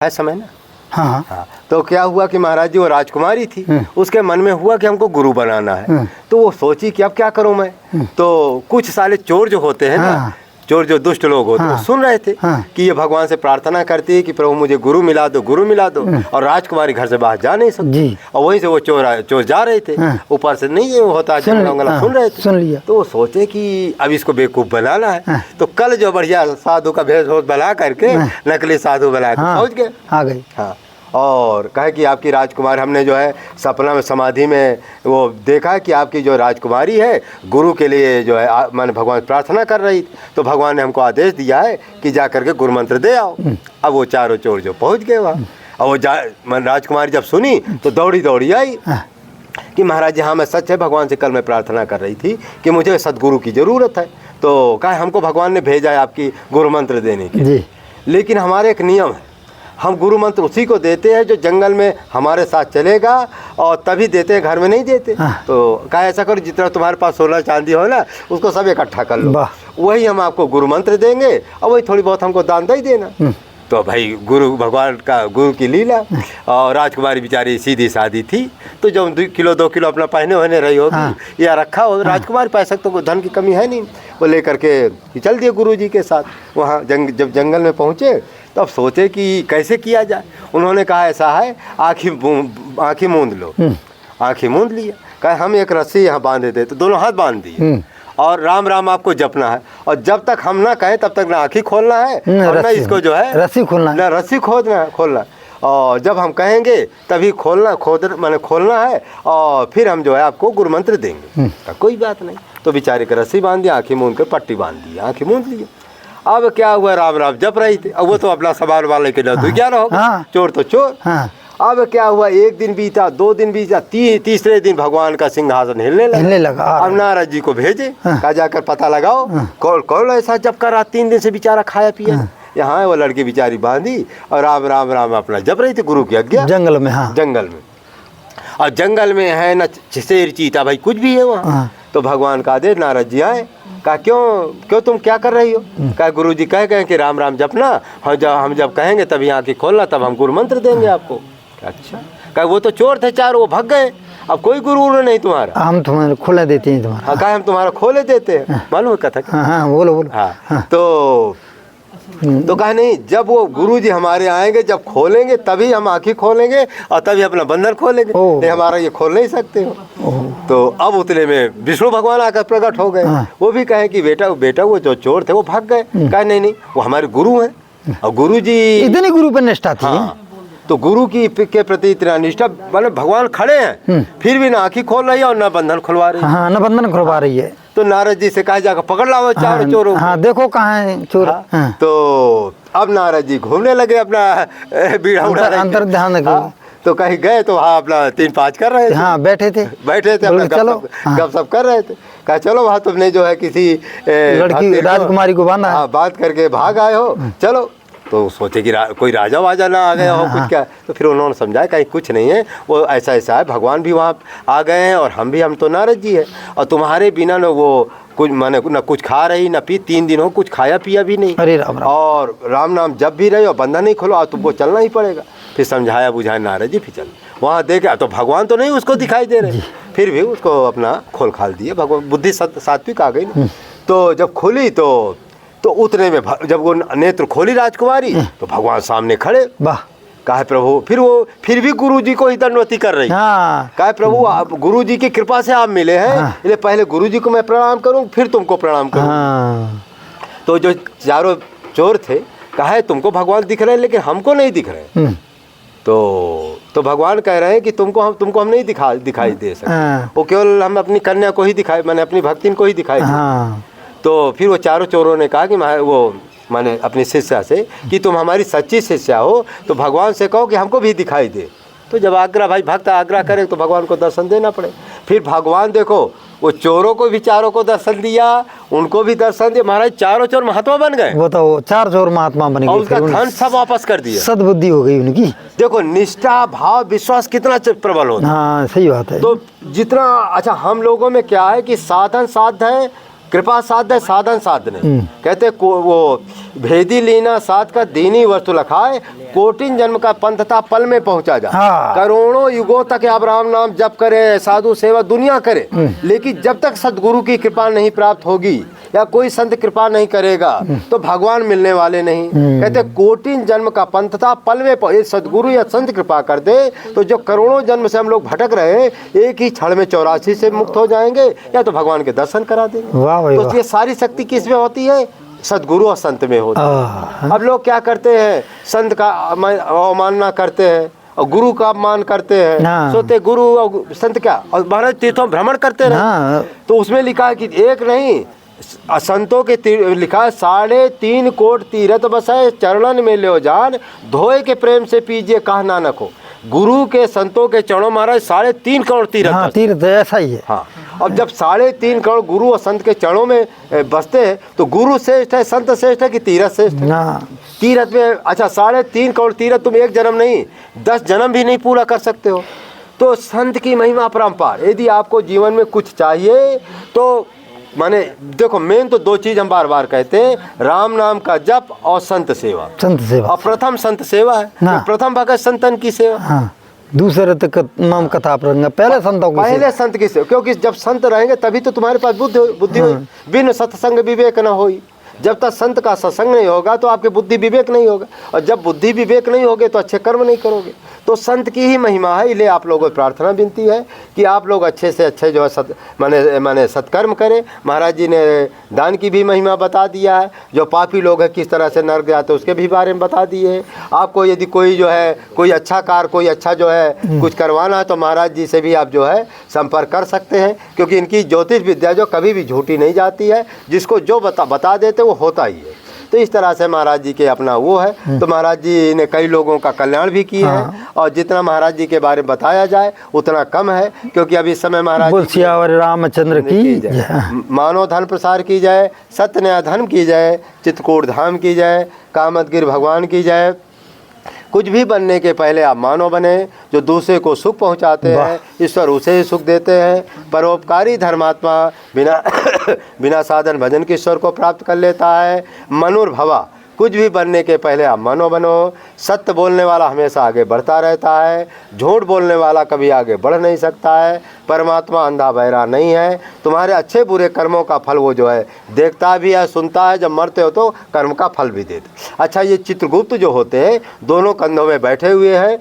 है समय ना। हाँ हाँ, तो क्या हुआ कि महाराज जी वो राजकुमारी थी, उसके मन में हुआ कि हमको गुरु बनाना है। तो वो सोची कि अब क्या करूं मैं। तो कुछ साले चोर जो होते हैं ना, चोर जो दुष्ट लोग होते हैं, सुन रहे थे कि ये भगवान से प्रार्थना करती है कि प्रभु मुझे गुरु मिला दो, गुरु मिला दो। और राजकुमारी घर से बाहर जा नहीं सकती, और वहीं से वो चोर जा रहे थे, ऊपर से नहीं ये होता सुन रहे थे। सुन लिया। तो वो सोचे कि अब इसको बेवकूफ बनाना है। तो कल जो बढ़िया साधु का भेष बना करके नकली साधु बना के पहुंच गए, आ गई। हाँ, और कहे कि आपकी राजकुमारी, हमने जो है सपना में समाधि में वो देखा कि आपकी जो राजकुमारी है गुरु के लिए जो है मैंने भगवान प्रार्थना कर रही थी, तो भगवान ने हमको आदेश दिया है कि जा करके गुरु मंत्र दे आओ। अब वो चारों चोर जो पहुंच गए वहाँ, और वो राजकुमारी जब सुनी तो दौड़ी दौड़ी आई कि महाराज जी हाँ मैं सच है, भगवान से कल मैं प्रार्थना कर रही थी कि मुझे सदगुरु की ज़रूरत है। तो कहा हमको भगवान ने भेजा है आपकी गुरु मंत्र देने के लिए, लेकिन हमारे एक नियम है, हम गुरु मंत्र उसी को देते हैं जो जंगल में हमारे साथ चलेगा, और तभी देते हैं, घर में नहीं देते। तो कहा ऐसा करो जितना तुम्हारे पास सोना चांदी हो ना उसको सब इकट्ठा कर लो, वही हम आपको गुरु मंत्र देंगे, और वही थोड़ी बहुत हमको दान दे ही देना। तो भाई गुरु भगवान का गुरु की लीला। और राजकुमारी बेचारी सीधी सादी थी, तो जब 2 किलो 2 किलो अपना पहने होने रही होगी या रखा हो, राजकुमारी पैसा तो कोई धन की कमी है नहीं, वो लेकर के चल दिए गुरु जी के साथ वहाँ। जब जंगल में पहुँचे तब सोचे कि कैसे किया जाए। उन्होंने कहा ऐसा है, आँखें मूंद लो। आँखें मूंद लिया, कहा हम एक रस्सी यहाँ बांधे थे, तो दोनों हाथ बांध दिए, और राम राम आपको जपना है, और जब तक हम ना कहें तब तक ना आँखें खोलना है और ना इसको जो है रस्सी खोलना, ना रस्सी खोलना, और जब हम कहेंगे तभी खोलना है, और फिर हम जो है आपको गुरु मंत्र देंगे। कोई बात नहीं। तो बेचारे का रस्सी बांध दिया, आँखें मूंद कर पट्टी बांध दी, आँखें मूंद ली। अब क्या हुआ, राम राम जप रही थी, अब वो तो अपना सवाल वाले के लिए क्या रहो, चोर तो चोर। अब क्या हुआ, 1 दिन बीता, 2 दिन बीता, तीसरे दिन भगवान का सिंहासन हिलने लगा। अब नारद जी को भेजे, कहा जाकर पता लगाओ कौन ऐसा जप कर रहा, 3 दिन से बेचारा खाया पिया। यहाँ वो लड़की बेचारी बांधी और राम राम राम अपना जप रही थी गुरु की आज्ञा, जंगल में। जंगल में, और जंगल में है न शेर चीता भाई कुछ भी है वहाँ। तो भगवान का आदेश, नारद जी आए, कहा क्यों तुम क्या कर रही हो। कहा गुरु जी कह गए कि राम राम जपना, हम जब कहेंगे तभी आँखें खोलना, तब हम गुरु मंत्र देंगे आपको। अच्छा, कहा वो तो चोर थे चारों, वो भाग गए, अब कोई गुरु नहीं तुम्हारा, हम तुम्हारे खोले देते हैं तुम्हारा। कहा हम तुम्हारा खोले देते हैं, मालूम है कथा। बोलो। हाँ, तो कहा नहीं, जब वो गुरुजी हमारे आएंगे, जब खोलेंगे तभी हम आँखें खोलेंगे और तभी अपना बंधन खोलेंगे, नहीं हमारा ये खोल नहीं सकते हो। तो अब उतने में विष्णु भगवान आकर प्रकट हो गए। वो भी कहे कि बेटा वो जो चोर थे वो भाग गए। कहा नहीं वो हमारे गुरु हैं, और गुरु जी इतनी गुरु पर निष्ठा थी। तो गुरु की के प्रति इतना निष्ठा, मतलब भगवान खड़े हैं फिर भी ना आँखें खोल रही है और ना बंधन खुलवा रही है। ना बंधन खुलवा रही है। तो नारद जी से कहा जाकर पकड़ लाओ चारों चोरों को। देखो कहाँ है चोर। तो अब नारद जी घूमने लगे, अपना बीड़ा उड़ा अंतर ध्यान। तो कहीं गए तो वहाँ अपना 3-5 कर रहे थे। बैठे थे अपना गपशप कर रहे थे। कहा चलो वहाँ तुमने जो है किसी लड़की राजकुमारी को बांधा, बात करके भाग आए हो, चलो। तो सोचे कि कोई राजा वाजा ना आ गया हो कुछ क्या। तो फिर उन्होंने समझाया कहीं कुछ नहीं है, वो ऐसा है, भगवान भी वहाँ आ गए हैं और हम तो नारद जी है, और तुम्हारे बिना न वो कुछ माने न कुछ खा रही न पी, 3 दिन हो कुछ खाया पिया भी नहीं। अरे राम राम। और राम नाम जब भी रहे और बंधन नहीं खोलो, तुमको चलना ही पड़ेगा। फिर समझाया बुझाया नारद जी, फिर चल वहाँ देखे तो भगवान तो नहीं उसको दिखाई दे रहे, फिर भी उसको अपना खोल खाल दिए। भगवान बुद्धि सात्विक आ गई ना। तो जब खुली तो उतने में जब वो नेत्र खोली राजकुमारी, तो भगवान सामने खड़े। वाह। कहा प्रभु, फिर भी गुरु जी को ही दंडवती कर रही। कहा प्रभु आप गुरु जी की कृपा से आप मिले हैं, इसलिए पहले गुरु जी को मैं प्रणाम करूं, फिर तुमको प्रणाम करूं। तो जो चारों चोर थे, कहा तुमको भगवान दिख रहे हैं लेकिन हमको नहीं दिख रहे। तो भगवान कह रहे हैं कि तुमको हम नहीं दिखाई दे सकते, वो केवल हम अपनी कन्या को ही दिखाई, मैंने अपनी भक्तिन को ही दिखाई। तो फिर वो चारों चोरों ने कहा कि मैंने अपनी शिष्या से कि तुम हमारी सच्ची शिष्या हो तो भगवान से कहो कि हमको भी दिखाई दे। तो जब भक्त आग्रह करे तो भगवान को दर्शन देना पड़े। फिर भगवान देखो वो चोरों को भी चारों को दर्शन दिया, उनको भी दर्शन दिया। महाराज चारों चोर महात्मा बन गए। वो तो 4 चोर महात्मा बन गए, उसका धन सब वापस कर दिया, सद्बुद्धि हो गई उनकी। देखो निष्ठा भाव विश्वास कितना प्रबल होता है। सही बात है। तो जितना अच्छा हम लोगों में क्या है कि साधन साध्य है, कृपा साध साधन साधने। कहते वो भेदी लीना साध का दीनी वस्तु लखाए, कोटिन जन्म का पंथ था पल में पहुंचा जा। करोड़ों युगों तक आप राम नाम जप करे, साधु सेवा दुनिया करे, लेकिन जब तक सदगुरु की कृपा नहीं प्राप्त होगी या कोई संत कृपा नहीं करेगा तो भगवान मिलने वाले नहीं। कहते कोटिन जन्म का पंथ था पल में, सदगुरु या संत कृपा कर दे तो जो करोड़ों जन्म से हम लोग भटक रहे एक ही क्षण में 84 से मुक्त हो जाएंगे या तो भगवान के दर्शन करा देंगे। तो ये सारी शक्ति किस में होती है? सदगुरु और संत में होती है। अब लोग क्या करते हैं, संत का अवमानना करते हैं और गुरु का अपमान करते हैं, सोते गुरु और संत क्या, और महाराज तीर्थों भ्रमण करते रहे। तो उसमें लिखा है कि एक नहीं संतों के लिखा है 3.5 कोट तीरथ बसाए, चरणन में लो जान, धोए के प्रेम से पीजिए कहा नानक हो। गुरु के संतों के चरणों महाराज 3.5 करोड़ तीरथ, तीर्थ ऐसा ही है। हाँ, अब जब 3.5 करोड़ गुरु और संत के चरणों में बसते हैं तो गुरु श्रेष्ठ है, संत श्रेष्ठ है कि तीरथ श्रेष्ठ है? तीरथ में अच्छा 3.5 करोड़ तीरथ तुम एक जन्म नहीं 10 जन्म भी नहीं पूरा कर सकते हो। तो संत की महिमा अपरंपार। यदि आपको जीवन में कुछ चाहिए तो माने देखो, मेन तो 2 चीज हम बार बार कहते हैं, राम नाम का जप और संत सेवा। संत सेवा और प्रथम संत सेवा है, तो प्रथम भगत संतन की सेवा। दूसरे तक नाम कथा प्रसंग, पहले संतों की, पहले संत की सेवा। क्योंकि जब संत रहेंगे तभी तो तुम्हारे पास बुद्धि होगी। बिन सत्संग विवेक न होई। जब तक संत का सत्संग नहीं होगा तो आपके बुद्धि विवेक नहीं होगा, और जब बुद्धि विवेक नहीं होगे तो अच्छे कर्म नहीं करोगे। तो संत की ही महिमा है। इसलिए आप लोगों को प्रार्थना विनती है कि आप लोग अच्छे से अच्छे जो है माने सत्कर्म करें। महाराज जी ने दान की भी महिमा बता दिया है, जो पापी लोग हैं किस तरह से नरक जाते हैं उसके भी बारे में बता दिए। आपको यदि कोई जो है कोई अच्छा कार्य, कोई अच्छा जो है कुछ करवाना है तो महाराज जी से भी आप जो है संपर्क कर सकते हैं, क्योंकि इनकी ज्योतिष विद्या जो कभी भी झूठी नहीं जाती है, जिसको जो बता देते वो होता ही है। तो इस तरह से महाराज जी के अपना वो है। तो महाराज जी ने कई लोगों का कल्याण भी किया है, और जितना महाराज जी के बारे में बताया जाए उतना कम है, क्योंकि अभी इस समय महाराज रामचंद्र की मानव धन प्रसार की जाए, सत्य न्याय धर्म की जाए, चित्रकूट धाम की जाए, कामतगिर भगवान की जाए। कुछ भी बनने के पहले आप मानव बने, जो दूसरे को सुख पहुंचाते हैं, ईश्वर उसे ही सुख देते हैं। परोपकारी धर्मात्मा बिना साधन भजन के ईश्वर को प्राप्त कर लेता है। मनुर्भवा, कुछ भी बनने के पहले आप मनो बनो। सत्य बोलने वाला हमेशा आगे बढ़ता रहता है, झूठ बोलने वाला कभी आगे बढ़ नहीं सकता है। परमात्मा अंधा बहरा नहीं है, तुम्हारे अच्छे बुरे कर्मों का फल वो जो है देखता भी है, सुनता है। जब मरते हो तो कर्म का फल भी देते। अच्छा, ये चित्रगुप्त जो होते हैं दोनों कंधों में बैठे हुए हैं,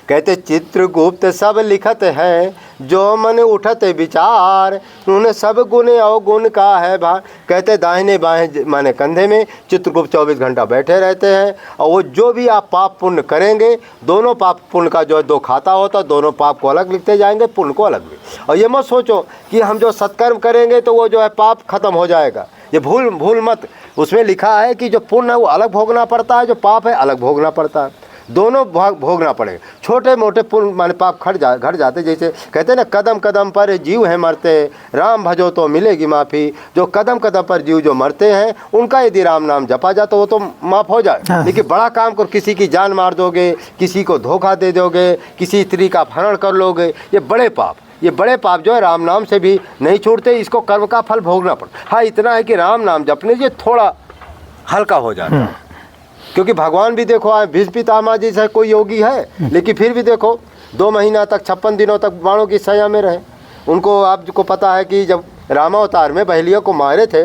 कहते चित्रगुप्त सब लिखत है, जो मन उठत विचार, उन्होंने सब गुण अवगुण का है भार। कहते दाहिने बाएं माने कंधे में चित्रगुप्त 24 घंटा बैठे रहते हैं, और वो जो भी आप पाप पुण्य करेंगे, दोनों पाप पुण्य का जो 2 खाता होता, दोनों पाप को अलग लिखते जाएंगे, पुण्य को अलग भी। और ये मत सोचो कि हम जो सत्कर्म करेंगे तो वो जो है पाप खत्म हो जाएगा, ये भूल मत। उसमें लिखा है कि जो पुण्य है वो अलग भोगना पड़ता है, जो पाप है अलग भोगना पड़ता है, दोनों भोगना पड़ेगा। छोटे मोटे पुण्य माने पाप घट जाते, जैसे कहते हैं ना, कदम कदम पर जीव है मरते, राम भजो तो मिलेगी माफ़ी। जो कदम कदम पर जीव जो मरते हैं उनका यदि राम नाम जपा जाए तो वो तो माफ़ हो जाए। लेकिन बड़ा काम कर, किसी की जान मार दोगे, किसी को धोखा दे दोगे, किसी स्त्री का अपहरण कर लोगे, ये बड़े पाप जो है राम नाम से भी नहीं छूटते। इसको कर्म का फल भोगना पड़ता। हाँ, इतना है कि राम नाम जपने से थोड़ा हल्का हो जाता है, क्योंकि भगवान भी देखो भीष्म पितामह जी से कोई योगी है, लेकिन फिर भी देखो 2 महीना तक 56 दिनों तक बाणों की सया में रहे। उनको आपको पता है कि जब रामावतार में बहेलियों को मारे थे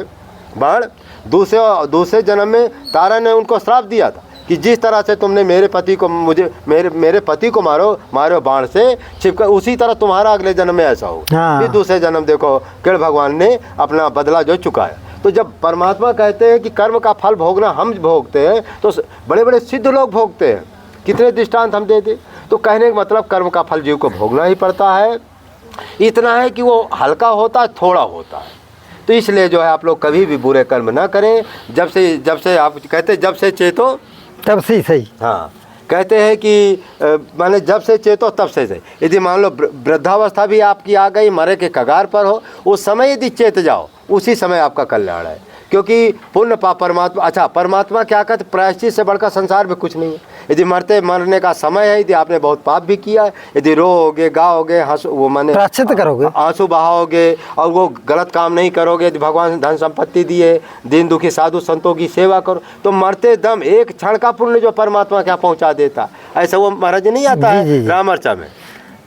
बाण, दूसरे जन्म में तारा ने उनको श्राप दिया था कि जिस तरह से तुमने मेरे पति को मेरे पति को मारो बाण से छिपकर, उसी तरह तुम्हारा अगले जन्म में ऐसा हो। फिर दूसरे जन्म देखो कृष्ण भगवान ने अपना बदला जो चुकाया। तो जब परमात्मा कहते हैं कि कर्म का फल भोगना हम भोगते हैं, तो बड़े बड़े सिद्ध लोग भोगते हैं। कितने दृष्टांत हम देते। तो कहने का मतलब कर्म का फल जीव को भोगना ही पड़ता है। इतना है कि वो हल्का होता है, थोड़ा होता है। तो इसलिए जो है आप लोग कभी भी बुरे कर्म ना करें। जब से आप कहते जब से चेतो तब से सही। हाँ, कहते हैं कि माने जब से चेतो तब से सही। यदि मान लो वृद्धावस्था भी आपकी आ गई, मरे के कगार पर हो, उस समय यदि चेत जाओ, उसी समय आपका कल्याण है। क्योंकि पुण्य पाप परमात्मा, अच्छा परमात्मा क्या कहते, प्रायश्चित से बढ़कर संसार में कुछ नहीं है। यदि मरने का समय है, यदि आपने बहुत पाप भी किया है, यदि रोओगे, गाओगे, वो माने प्रायश्चित करोगे, आंसू बहाओगे और वो गलत काम नहीं करोगे, यदि भगवान धन संपत्ति दिए, दीन दुखी साधु संतों की सेवा करो, तो मरते दम एक क्षण का पुण्य जो परमात्मा क्या पहुंचा देता। ऐसा वो महाराज नहीं आता है रामर्चा में,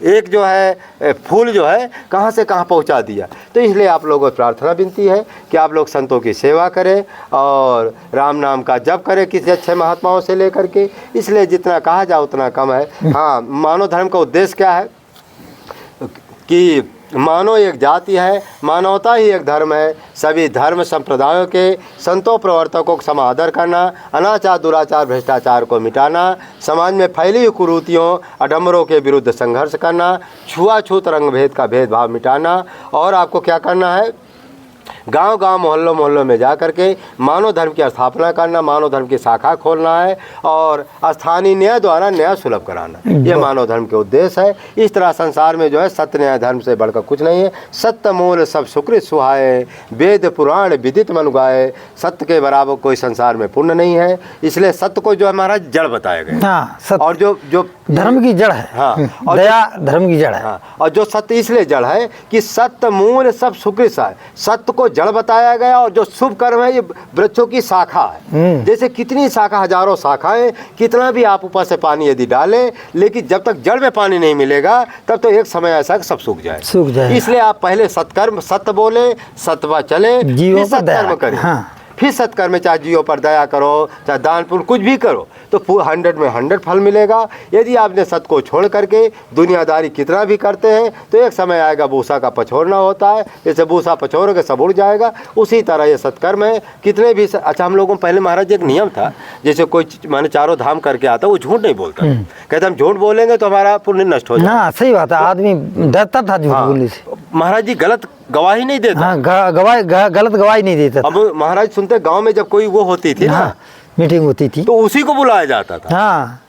एक जो है फूल जो है कहाँ से कहाँ पहुँचा दिया। तो इसलिए आप लोगों को प्रार्थना विनती है कि आप लोग संतों की सेवा करें और राम नाम का जप करें किसी अच्छे महात्माओं से लेकर के। इसलिए जितना कहा जाए उतना कम है। हाँ, मानव धर्म का उद्देश्य क्या है कि मानव एक जाति है, मानवता ही एक धर्म है। सभी धर्म संप्रदायों के संतों प्रवर्तकों का समादर करना, अनाचार दुराचार भ्रष्टाचार को मिटाना, समाज में फैली हुई कुरीतियों आडंबरों के विरुद्ध संघर्ष करना, छुआछूत रंग भेद का भेदभाव मिटाना। और आपको क्या करना है, गांव गांव मोहल्लों मोहल्लों में जा करके मानव धर्म की स्थापना करना, मानव धर्म की शाखा खोलना है और स्थानीय न्याय द्वारा न्याय सुलभ कराना। ये मानव धर्म के उद्देश्य है। इस तरह संसार में जो है सत्य न्याय धर्म से बढ़कर कुछ नहीं है। सत्य मूल सब सुकृत सुहाए, वेद पुराण विदित मन गाए। सत्य के बराबर कोई संसार में पुण्य नहीं है। इसलिए सत्य को जो है महाराज जड़ बताया गया। और जो धर्म की जड़ है। हाँ, और दया धर्म की जड़ है। हाँ, और जो सत्य इसलिए जड़ है कि सत्य मूल सब सुकृत है। सत्य को जड़ बताया गया और जो शुभ कर्म है ये वृक्षों की शाखा है। जैसे कितनी शाखा, हजारों शाखाएं, कितना भी आप ऊपर से पानी यदि डालें, लेकिन जब तक जड़ में पानी नहीं मिलेगा तब तो एक समय ऐसा सब सूख जाए। इसलिए आप पहले सत्कर्म, सत्य बोले, सत्य चले, फिर सत्कर्म करें। हाँ। फिर सत्कर्म में चाहे जीवों पर दया करो, चाहे दान पुण्य कुछ भी करो, तो 100 में 100 फल मिलेगा। यदि आपने सत्य को छोड़ करके दुनियादारी कितना भी करते हैं तो एक समय आएगा भूसा का पछोड़ना होता है। जैसे भूसा पछोड़ोगे सब उड़ जाएगा, उसी तरह ये सत्कर्म है। कितने भी अच्छा, हम लोगों को पहले महाराज एक नियम था, जैसे कोई माने चारों धाम करके आता वो झूठ नहीं बोलता। कहते हम झूठ बोलेंगे तो हमारा पुण्य नष्ट हो जाएगा। सही बात है, आदमी डरता था झूठ बोलने से। महाराज जी गलत गवाही नहीं देता। हाँ, गलत गवाही नहीं देता। अब महाराज सुनते गांव में जब कोई वो होती थी ना, मीटिंग होती थी, तो उसी को बुलाया जाता था। हाँ,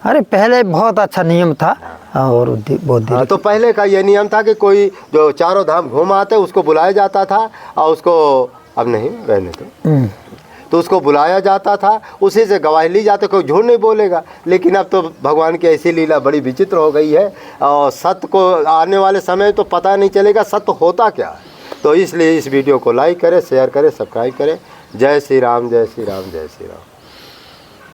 अरे पहले बहुत अच्छा नियम था। और बहुत हाँ, तो पहले का ये नियम था कि कोई जो चारों धाम घूम आते उसको बुलाया जाता था और उसको, अब नहीं रहने तो उसको बुलाया जाता था, उसी से गवाही ली जाती, कोई झूठ नहीं बोलेगा। लेकिन अब तो भगवान की ऐसी लीला बड़ी विचित्र हो गई है और सत्य को आने वाले समय तो पता नहीं चलेगा सत्य होता क्या है। तो इसलिए इस वीडियो को लाइक करें, शेयर करें, सब्सक्राइब करें। जय श्री राम, जय श्री राम, जय श्री राम।